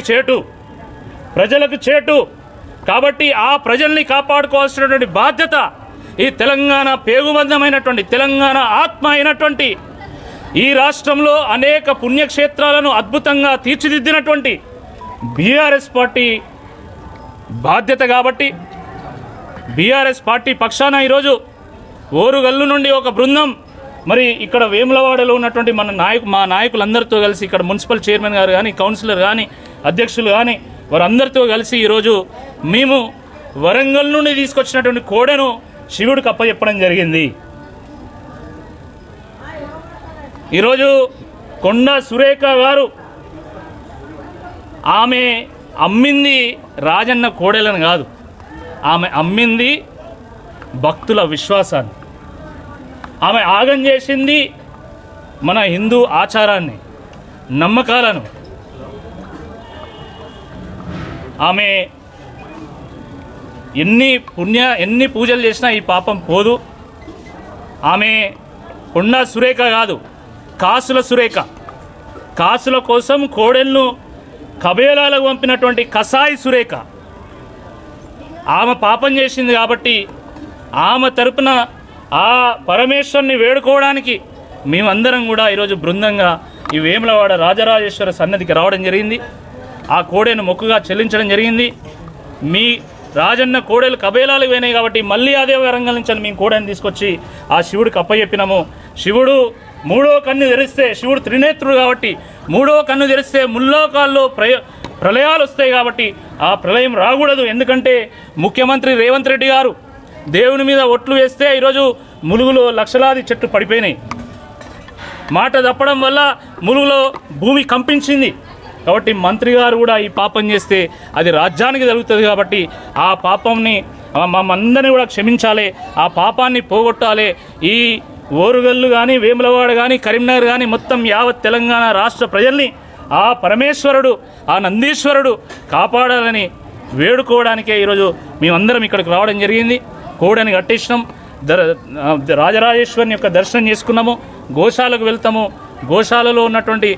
చేటు ప్రజలకు చేటు కాబట్టి ఆ ప్రజల్ని కాపాడుకోవాల్సినటువంటి బాధ్యత ఈ తెలంగాణ పేగుబంధమైనటువంటి తెలంగాణ ఆత్మ అయినటువంటి ఈ రాష్ట్రంలో అనేక పుణ్యక్షేత్రాలను అద్భుతంగా తీర్చిదిద్దినటువంటి బీఆర్ఎస్ పార్టీ బాధ్యత కాబట్టి బీఆర్ఎస్ పార్టీ పక్షాన ఈరోజు ఓరుగల్లు నుండి ఒక బృందం మరి ఇక్కడ వేములవాడలో ఉన్నటువంటి మా నాయకులందరితో కలిసి ఇక్కడ మున్సిపల్ చైర్మన్ గారు కానీ కౌన్సిలర్ కానీ అధ్యక్షులు కానీ వారందరితో కలిసి ఈరోజు మేము వరంగల్ నుండి తీసుకొచ్చినటువంటి కోడెను శివుడికి అప్పచెప్పడం జరిగింది. ఈరోజు కొండా సురేఖ గారు ఆమె అమ్మింది రాజన్న కోడెలను కాదు, ఆమె అమ్మింది భక్తుల విశ్వాసాన్ని, ఆమె ఆగం చేసింది మన హిందూ ఆచారాన్ని, నమ్మకాలను. ఆమె ఎన్ని పూజలు చేసినా ఈ పాపం పోదు. ఆమె కొండా సురేఖ కాదు, కాసుల సురేఖ. కాసుల కోసం కోడెలను కబేలాలకు పంపినటువంటి కసాయి సురేఖ. ఆమె పాపం చేసింది కాబట్టి ఆమె తరపున ఆ పరమేశ్వరుని వేడుకోవడానికి మేమందరం కూడా ఈరోజు బృందంగా ఈ వేములవాడ రాజరాజేశ్వర సన్నిధికి రావడం జరిగింది. ఆ కోడెను మొక్కుగా చెల్లించడం జరిగింది. మీ రాజన్న కోడెలు కబేలాలు పోయినాయి కాబట్టి మళ్ళీ అదే వరంగల్ నుంచి మేము కోడెను తీసుకొచ్చి ఆ శివుడికి అప్పచెప్పినాము. శివుడు మూడో కన్ను తెరిస్తే, శివుడు త్రినేత్రుడు కాబట్టి మూడో కన్ను తెరిస్తే ముల్లోకాల్లో ప్రళయాలు వస్తాయి కాబట్టి ఆ ప్రళయం రాకూడదు. ఎందుకంటే ముఖ్యమంత్రి రేవంత్ రెడ్డి గారు దేవుని మీద ఒట్లు వేస్తే ఈరోజు ములుగులో లక్షలాది చెట్లు పడిపోయినాయి. మాట తప్పడం వల్ల ములుగులో భూమి కంపించింది. కాబట్టి మంత్రి గారు కూడా ఈ పాపం చేస్తే అది రాజ్యానికి జరుగుతుంది. కాబట్టి ఆ పాపంని మమ్మందరినీ కూడా క్షమించాలి, ఆ పాపాన్ని పోగొట్టాలి. ఈ ఓరుగల్లు కానీ వేములవాడ కానీ కరీంనగర్ కానీ మొత్తం యావత్ తెలంగాణ రాష్ట్ర ప్రజల్ని ఆ పరమేశ్వరుడు, ఆ నందీశ్వరుడు కాపాడాలని వేడుకోవడానికే ఈరోజు మేమందరం ఇక్కడికి రావడం జరిగింది. కోడని కట్టించినాం, రాజరాజేశ్వరిని యొక్క దర్శనం చేసుకున్నాము. గోశాలకు వెళ్తాము, గోశాలలో ఉన్నటువంటి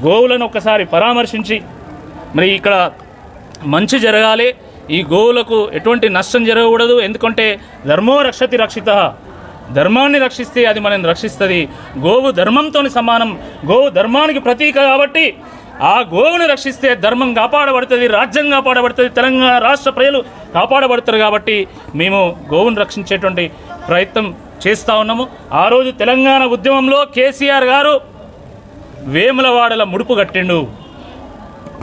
గోవులను ఒకసారి పరామర్శించి మరి ఇక్కడ మంచి జరగాలి, ఈ గోవులకు ఎటువంటి నష్టం జరగకూడదు. ఎందుకంటే ధర్మో రక్షతి రక్షిత, ధర్మాన్ని రక్షిస్తే అది మనల్ని రక్షిస్తుంది. గోవు ధర్మంతో సమానం, గోవు ధర్మానికి ప్రతీక కాబట్టి ఆ గోవుని రక్షిస్తే ధర్మం కాపాడబడుతుంది, రాజ్యం కాపాడబడుతుంది, తెలంగాణ రాష్ట్ర ప్రజలు కాపాడబడతారు. కాబట్టి మేము గోవును రక్షించేటువంటి ప్రయత్నం చేస్తూ ఉన్నాము. ఆ రోజు తెలంగాణ ఉద్యమంలో కేసీఆర్ గారు వేములవాడల ముడుపు కట్టిండు,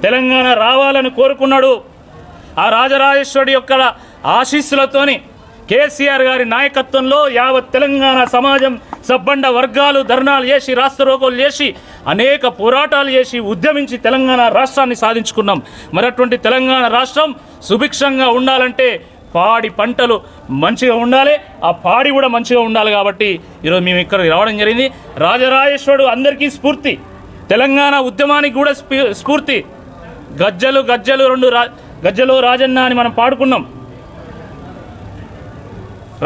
తెలంగాణ రావాలని కోరుకున్నాడు. ఆ రాజరాజేశ్వరుడి యొక్క ఆశీస్సులతోని కేసీఆర్ గారి నాయకత్వంలో యావత్ తెలంగాణ సమాజం సబ్బండ వర్గాలు ధర్నాలు చేసి, రాస్తారోకోలు చేసి, అనేక పోరాటాలు చేసి ఉద్యమించి తెలంగాణ రాష్ట్రాన్ని సాధించుకున్నాం. మరి అటువంటి తెలంగాణ రాష్ట్రం సుభిక్షంగా ఉండాలంటే పాడి పంటలు మంచిగా ఉండాలి, ఆ పాడి కూడా మంచిగా ఉండాలి. కాబట్టి ఈరోజు మేము ఇక్కడికి రావడం జరిగింది. రాజరాజేశ్వరుడు అందరికీ స్ఫూర్తి, తెలంగాణ ఉద్యమానికి కూడా స్ఫూర్తి. గజ్జలు గజ్జలు గజ్జలో రాజన్న అని మనం పాడుకున్నాం.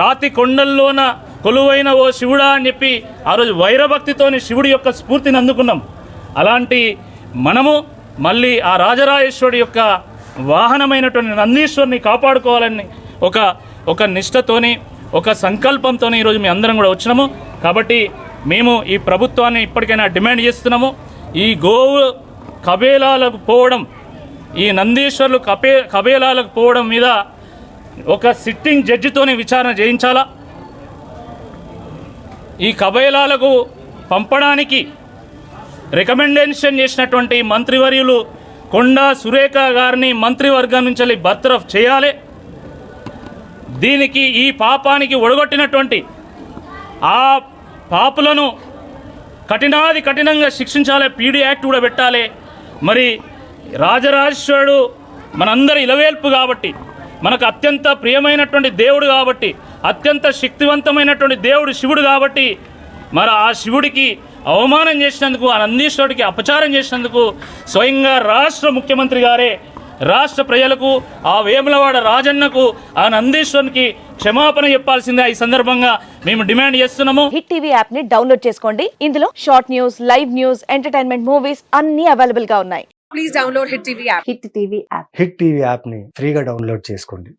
రాతి కొండల్లోన కొలువైన ఓ శివుడా అని చెప్పి ఆ రోజు వైరభక్తితోని శివుడి యొక్క స్ఫూర్తిని అందుకున్నాం. అలాంటి మనము మళ్ళీ ఆ రాజరాజేశ్వరుడి యొక్క వాహనమైనటువంటి నందీశ్వరుని కాపాడుకోవాలని ఒక నిష్ఠతోని, ఒక సంకల్పంతో ఈరోజు మేము అందరం కూడా వచ్చినాము. కాబట్టి మేము ఈ ప్రభుత్వాన్ని ఇప్పటికైనా డిమాండ్ చేస్తున్నాము. ఈ గోవు కబేలాలకు పోవడం, ఈ నందీశ్వరులు కబేలాలకు పోవడం మీద ఒక సిట్టింగ్ జడ్జితోనే విచారణ చేయించాలా. ఈ కబేలాలకు పంపడానికి రికమెండేషన్ చేసినటువంటి మంత్రివర్యులు కొండా సురేఖ గారిని మంత్రివర్గం నుంచి బర్తరఫ్ చేయాలి. దీనికి ఈ పాపానికి ఒడగొట్టినటువంటి ఆ పాపులను కఠినంగా శిక్షించాలి, పీడీ యాక్ట్ కూడా పెట్టాలి. మరి రాజరాజేశ్వరుడు మనందరి ఇలవేల్పు కాబట్టి, మనకు అత్యంత ప్రియమైనటువంటి దేవుడు కాబట్టి, అత్యంత శక్తివంతమైనటువంటి దేవుడు శివుడు కాబట్టి, మరి ఆ శివుడికి అవమానం చేసినందుకు, ఆ నందీశ్వరుడికి అపచారం చేసినందుకు స్వయంగా రాష్ట్ర ముఖ్యమంత్రి గారే రాష్ట్ర ప్రజలకు, ఆ వేములవాడ రాజన్నకు, ఆ నందీశ్వరునికి క్షమాపణ చెప్పాల్సిందే ఈ సందర్భంగా మేము డిమాండ్ చేస్తున్నాము. హిట్ టీవీ యాప్ ని డౌన్లోడ్ చేసుకోండి. ఇందులో short news, live news, entertainment, movies అన్ని అవైలబుల్ గా ఉన్నాయి. Please download Hit TV app. Hit TV app. Hit TV యాప్ని ఫ్రీగా డౌన్లోడ్ చేసుకోండి.